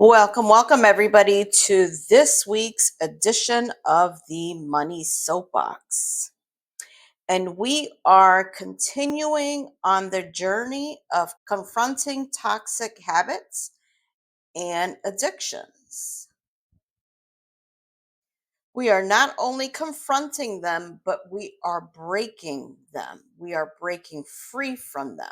Welcome everybody to this week's edition of the Money Soapbox. And we are continuing on the journey of confronting toxic habits and addictions. We are not only confronting them, but we are breaking them. We are breaking free from them.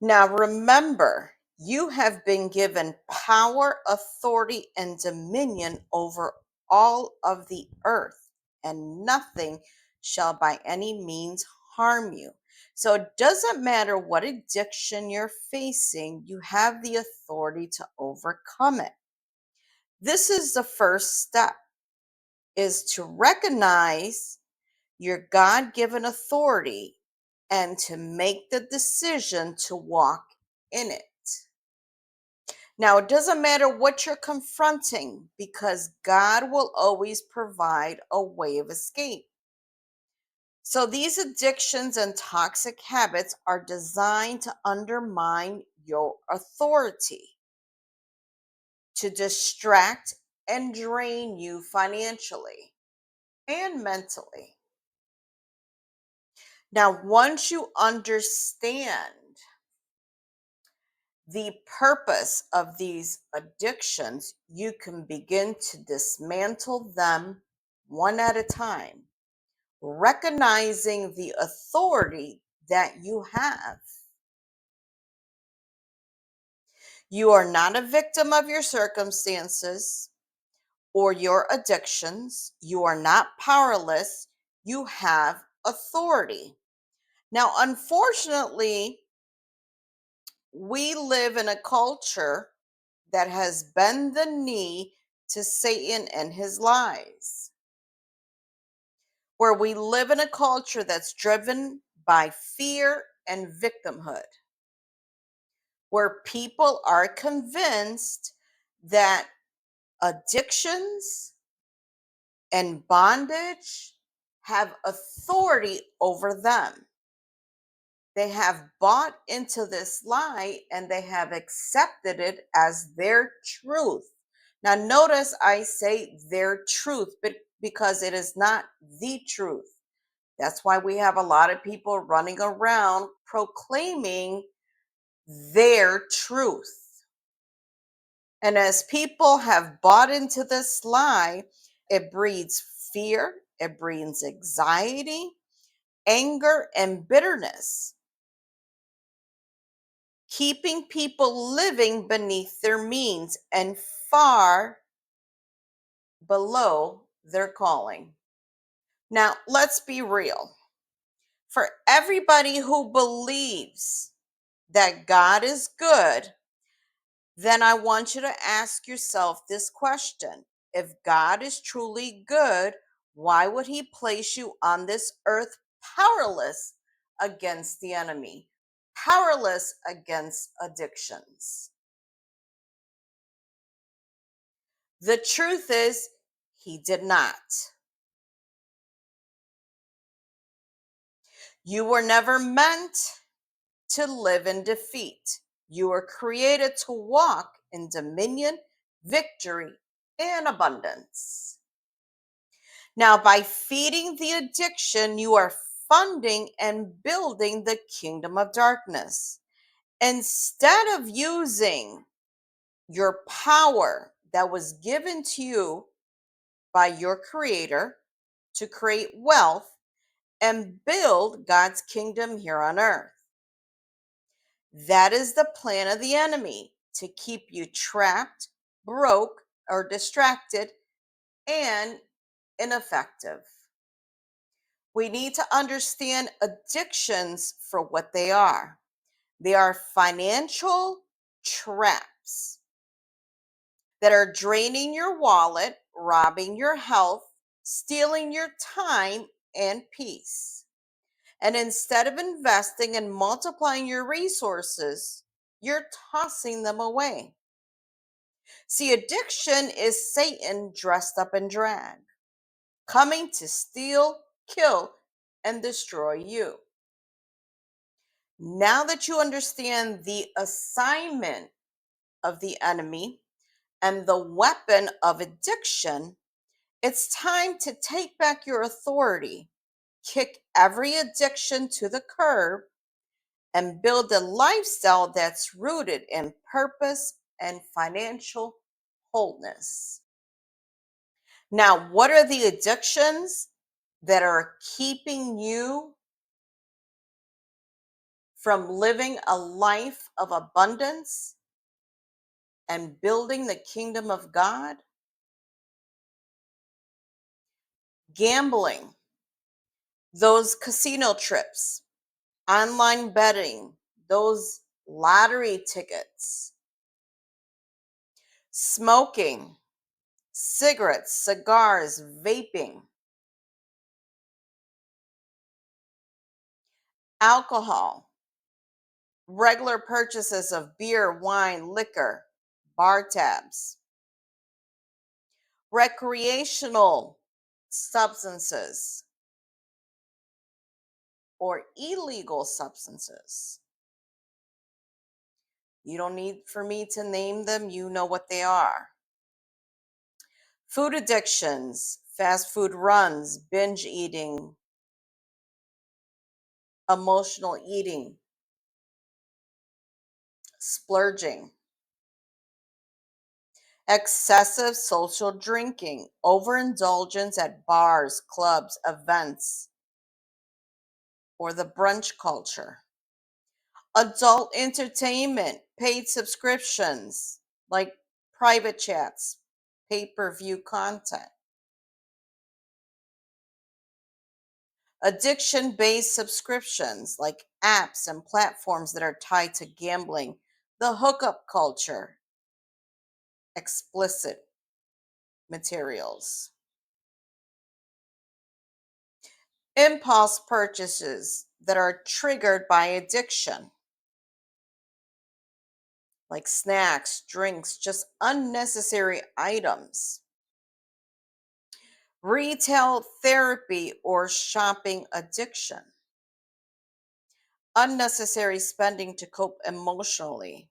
Now, remember, you have been given power, authority, and dominion over all of the earth, and nothing shall by any means harm you. So it doesn't matter what addiction you're facing, you have the authority to overcome it. This is the first step, is to recognize your God-given authority and to make the decision to walk in it. Now, it doesn't matter what you're confronting because God will always provide a way of escape. So, these addictions and toxic habits are designed to undermine your authority, to distract and drain you financially and mentally. Now, once you understand the purpose of these addictions, you can begin to dismantle them one at a time, recognizing the authority that you have. You are not a victim of your circumstances or your addictions. You are not powerless. You have authority. Now, unfortunately, we live in a culture that has bent the knee to Satan and his lies, where we live in a culture that's driven by fear and victimhood, where people are convinced that addictions and bondage have authority over them. They have bought into this lie and they have accepted it as their truth. Now, notice I say their truth, but because it is not the truth. That's why we have a lot of people running around proclaiming their truth. And as people have bought into this lie, it breeds fear, it breeds anxiety, anger, and bitterness, keeping people living beneath their means and far below their calling. Now, let's be real. For everybody who believes that God is good, then I want you to ask yourself this question. If God is truly good, why would he place you on this earth powerless against the enemy, powerless against addictions? The truth is, he did not. You were never meant to live in defeat. You were created to walk in dominion, victory, and abundance. Now, by feeding the addiction, you are funding and building the kingdom of darkness. Instead of using your power that was given to you by your creator to create wealth and build God's kingdom here on earth. That is the plan of the enemy, to keep you trapped, broke, or distracted and ineffective. We need to understand addictions for what they are. They are financial traps that are draining your wallet, robbing your health, stealing your time and peace. And instead of investing and multiplying your resources, you're tossing them away. See, addiction is Satan dressed up in drag, coming to steal, kill, and destroy you. Now that you understand the assignment of the enemy and the weapon of addiction, it's time to take back your authority, kick every addiction to the curb, and build a lifestyle that's rooted in purpose and financial wholeness. Now, what are the addictions that are keeping you from living a life of abundance and building the kingdom of God? Gambling, those casino trips, online betting, those lottery tickets, smoking, cigarettes, cigars, vaping, alcohol, regular purchases of beer, wine, liquor, bar tabs, recreational substances or illegal substances. You don't need for me to name them, you know what they are. Food addictions, fast food runs, binge eating, emotional eating, splurging, excessive social drinking, overindulgence at bars, clubs, events, or the brunch culture, adult entertainment, paid subscriptions like private chats, pay per view content, addiction based subscriptions like apps and platforms that are tied to gambling, the hookup culture, explicit materials, impulse purchases that are triggered by addiction, like snacks, drinks, just unnecessary items, retail therapy or shopping addiction, unnecessary spending to cope emotionally,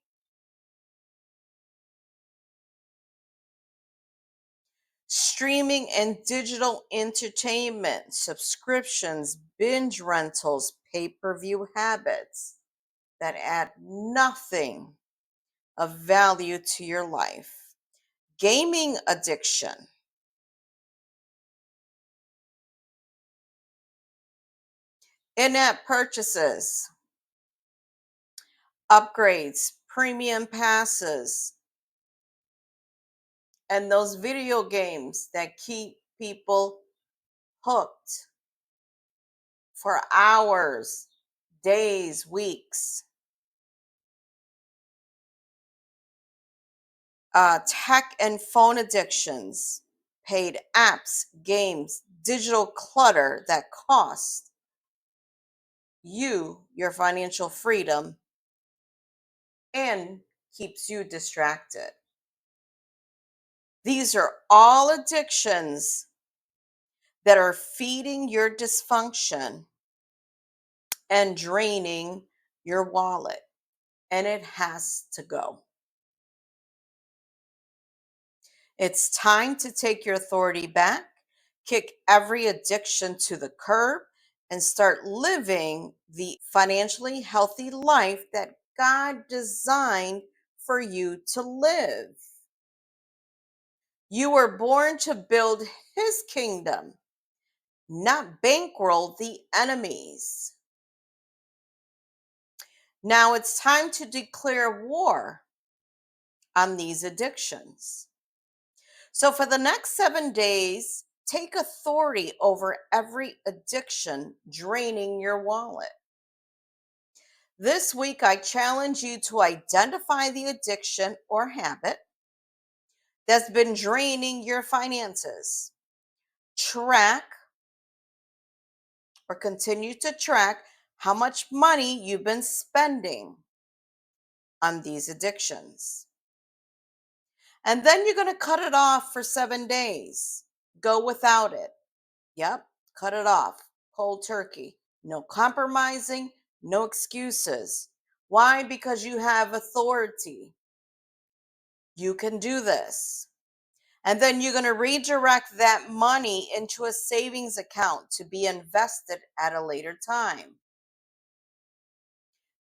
streaming and digital entertainment, subscriptions, binge rentals, pay per view habits that add nothing of value to your life, gaming addiction, in app purchases, upgrades, premium passes, and those video games that keep people hooked for hours, days, weeks. Tech and phone addictions, paid apps, games, digital clutter that cost you your financial freedom and keeps you distracted. These are all addictions that are feeding your dysfunction and draining your wallet, and it has to go. It's time to take your authority back, kick every addiction to the curb, and start living the financially healthy life that God designed for you to live. You were born to build His kingdom, not bankroll the enemies. Now it's time to declare war on these addictions. So, for the next 7 days, take authority over every addiction draining your wallet. This week, I challenge you to identify the addiction or habit that's been draining your finances. Track or continue to track how much money you've been spending on these addictions. And then you're going to cut it off for 7 days. Go without it. Yep, cut it off. Cold turkey. No compromising, no excuses. Why? Because you have authority. You can do this. And then you're going to redirect that money into a savings account to be invested at a later time.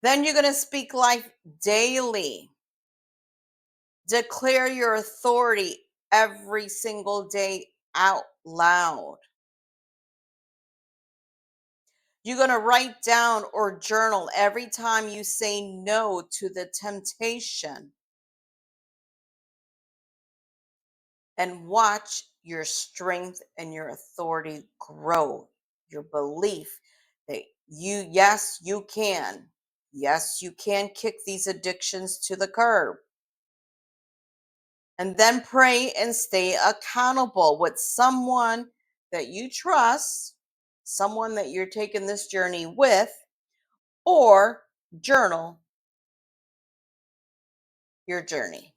Then you're going to speak life daily. Declare your authority every single day out loud. You're going to write down or journal every time you say no to the temptation. And watch your strength and your authority grow. Your belief that yes, you can. Yes, you can kick these addictions to the curb. And then pray and stay accountable with someone that you trust, someone that you're taking this journey with, or journal your journey.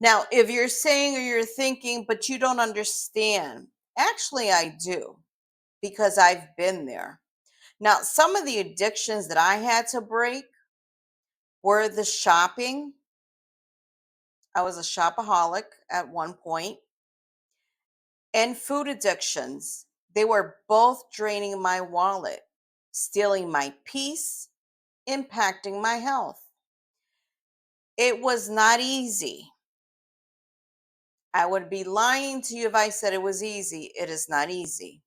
Now, if you're saying or you're thinking, but you don't understand, actually, I do, because I've been there. Now, some of the addictions that I had to break were the shopping. I was a shopaholic at one point, and food addictions. They were both draining my wallet, stealing my peace, impacting my health. It was not easy. I would be lying to you if I said it was easy. It is not easy.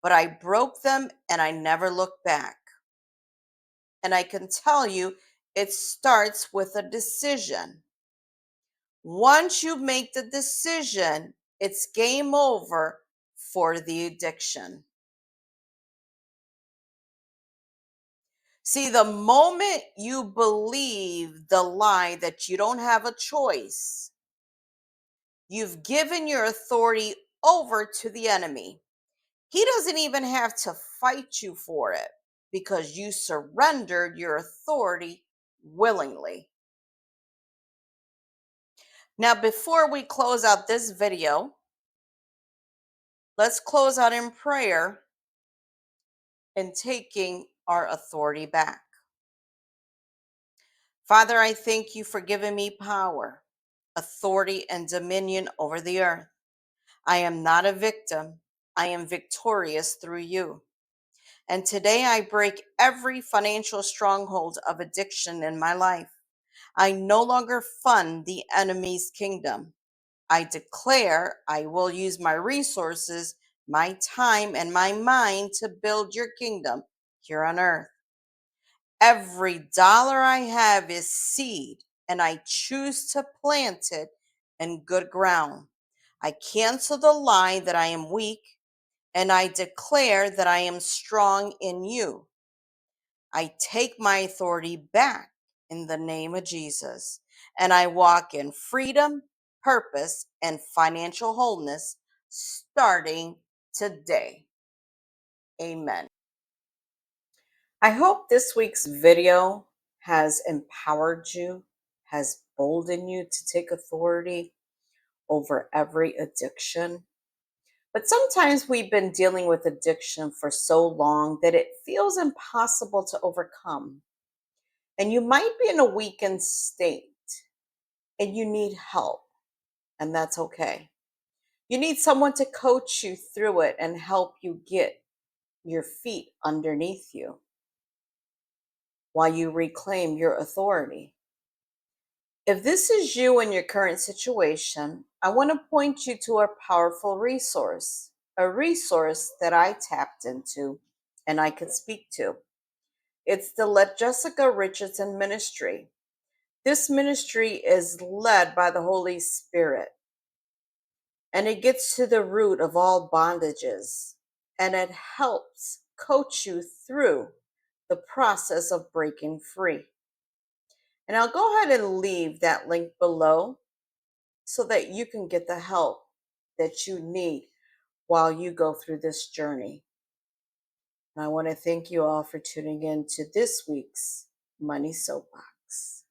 But I broke them and I never looked back. And I can tell you, it starts with a decision. Once you make the decision, it's game over for the addiction. See, the moment you believe the lie that you don't have a choice, you've given your authority over to the enemy. He doesn't even have to fight you for it because you surrendered your authority willingly. Now, before we close out this video, let's close out in prayer and taking our authority back. Father, I thank you for giving me power, authority, and dominion over the earth. I am not a victim. I am victorious through you. And today I break every financial stronghold of addiction in my life. I no longer fund the enemy's kingdom. I declare I will use my resources, my time, and my mind to build your kingdom here on earth. Every dollar I have is seed, and I choose to plant it in good ground. I cancel the lie that I am weak, and I declare that I am strong in you. I take my authority back in the name of Jesus, and I walk in freedom, purpose, and financial wholeness starting today. Amen. I hope this week's video has empowered you, has boldened you to take authority over every addiction. But sometimes we've been dealing with addiction for so long that it feels impossible to overcome. And you might be in a weakened state and you need help, and that's okay. You need someone to coach you through it and help you get your feet underneath you while you reclaim your authority. If this is you in your current situation, I want to point you to a powerful resource, a resource that I tapped into and I could speak to. It's the Let Jessica Richardson Ministry. This ministry is led by the Holy Spirit, and it gets to the root of all bondages, and it helps coach you through the process of breaking free. And I'll go ahead and leave that link below so that you can get the help that you need while you go through this journey. And I want to thank you all for tuning in to this week's Money Soapbox.